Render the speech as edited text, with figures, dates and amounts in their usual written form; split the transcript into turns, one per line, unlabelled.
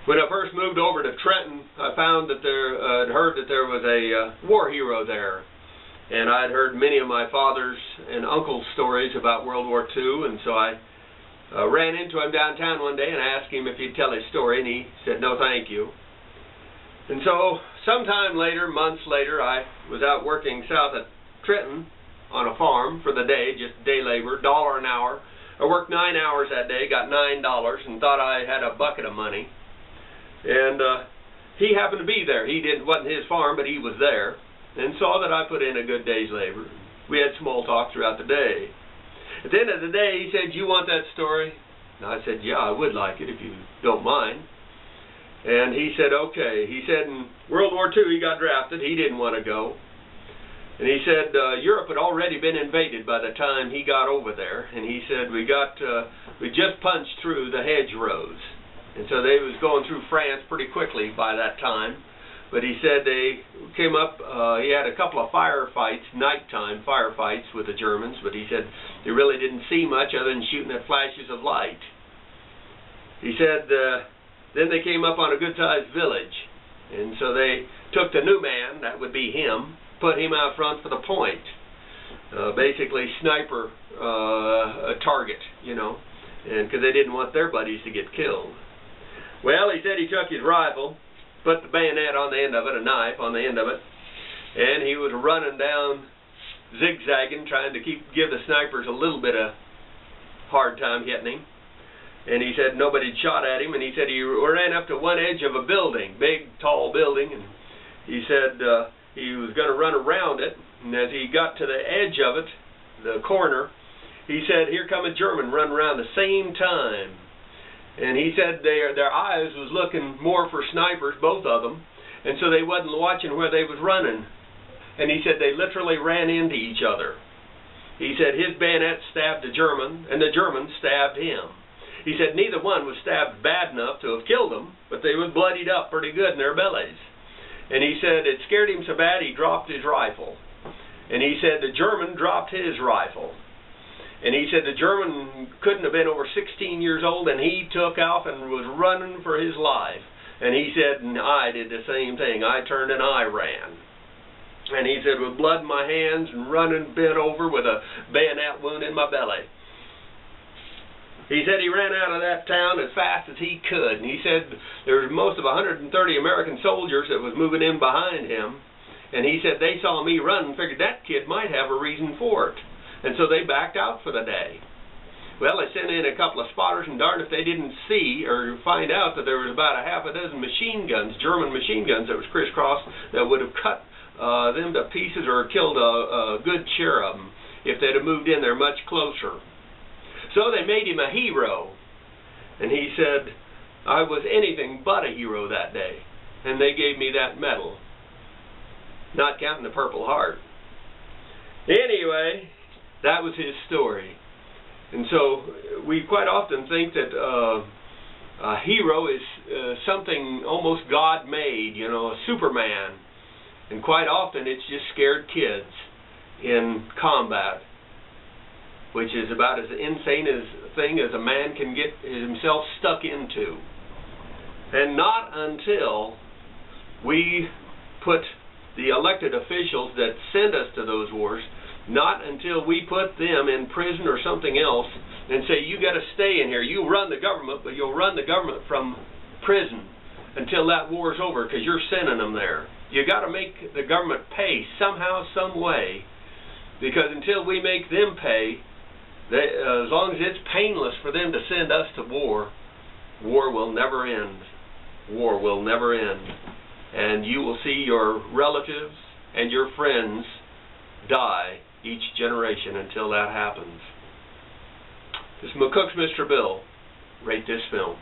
When I first moved over to Trenton, I found that I'd heard that there was a war hero there. And I'd heard many of my father's and uncle's stories about World War II, and so I ran into him downtown one day and asked him if he'd tell his story, and he said, "No, thank you." And so sometime later, months later, I was out working south at Trenton on a farm for the day, just day labor, $1 an hour. I worked 9 hours that day, got $9, and thought I had a bucket of money. And he happened to be there. Wasn't his farm, but he was there, and saw that I put in a good day's labor. We had small talk throughout the day. At the end of the day, he said, "You want that story?" And I said, "Yeah, I would like it if you don't mind." And he said, "Okay." He said in World War II he got drafted. He didn't want to go. And he said Europe had already been invaded by the time he got over there. And he said we just punched through the hedgerows. And so they was going through France pretty quickly by that time. But he said they came up, he had a couple of firefights, nighttime firefights with the Germans, but he said they really didn't see much other than shooting at flashes of light. He said then they came up on a good-sized village, and so they took the new man, that would be him, put him out front for the point. Basically sniper a target, you know, and because they didn't want their buddies to get killed. Well, he said he took his rifle, put the bayonet on the end of it, a knife on the end of it, and he was running down, zigzagging, trying to give the snipers a little bit of hard time hitting him. And he said nobody shot at him, and he said he ran up to one edge of a building, big, tall building, and he said he was going to run around it, and as he got to the edge of it, the corner, he said, "Here come a German running around the same time." And he said their eyes was looking more for snipers, both of them, and so they wasn't watching where they was running. And he said they literally ran into each other. He said his bayonet stabbed the German, and the German stabbed him. He said neither one was stabbed bad enough to have killed them, but they was bloodied up pretty good in their bellies. And he said it scared him so bad he dropped his rifle. And he said the German dropped his rifle. And he said the German couldn't have been over 16 years old, and he took off and was running for his life. And he said, and I did the same thing. I turned and I ran. And he said, with blood in my hands and running bent over with a bayonet wound in my belly. He said he ran out of that town as fast as he could. And he said there was most of 130 American soldiers that was moving in behind him. And he said they saw me run and figured that kid might have a reason for it. And so they backed out for the day. Well, they sent in a couple of spotters, and darned if they didn't see or find out that there was about a half a dozen machine guns, German machine guns that was crisscrossed, that would have cut them to pieces or killed a good share of them if they'd have moved in there much closer. So they made him a hero. And he said, I was anything but a hero that day. And they gave me that medal. Not counting the Purple Heart. Anyway, that was his story. And so we quite often think that a hero is something almost God-made, you know, a Superman. And quite often it's just scared kids in combat, which is about as insane a thing as a man can get himself stuck into. And not until we put the elected officials that send us to those wars, not until we put them in prison or something else and say, you got to stay in here. You run the government, but you'll run the government from prison until that war's over because you're sending them there. You got to make the government pay somehow, some way, because until we make them pay, as long as it's painless for them to send us to war, war will never end. War will never end. And you will see your relatives and your friends die each generation until that happens. This is McCook's Mr. Bill. Rate this film.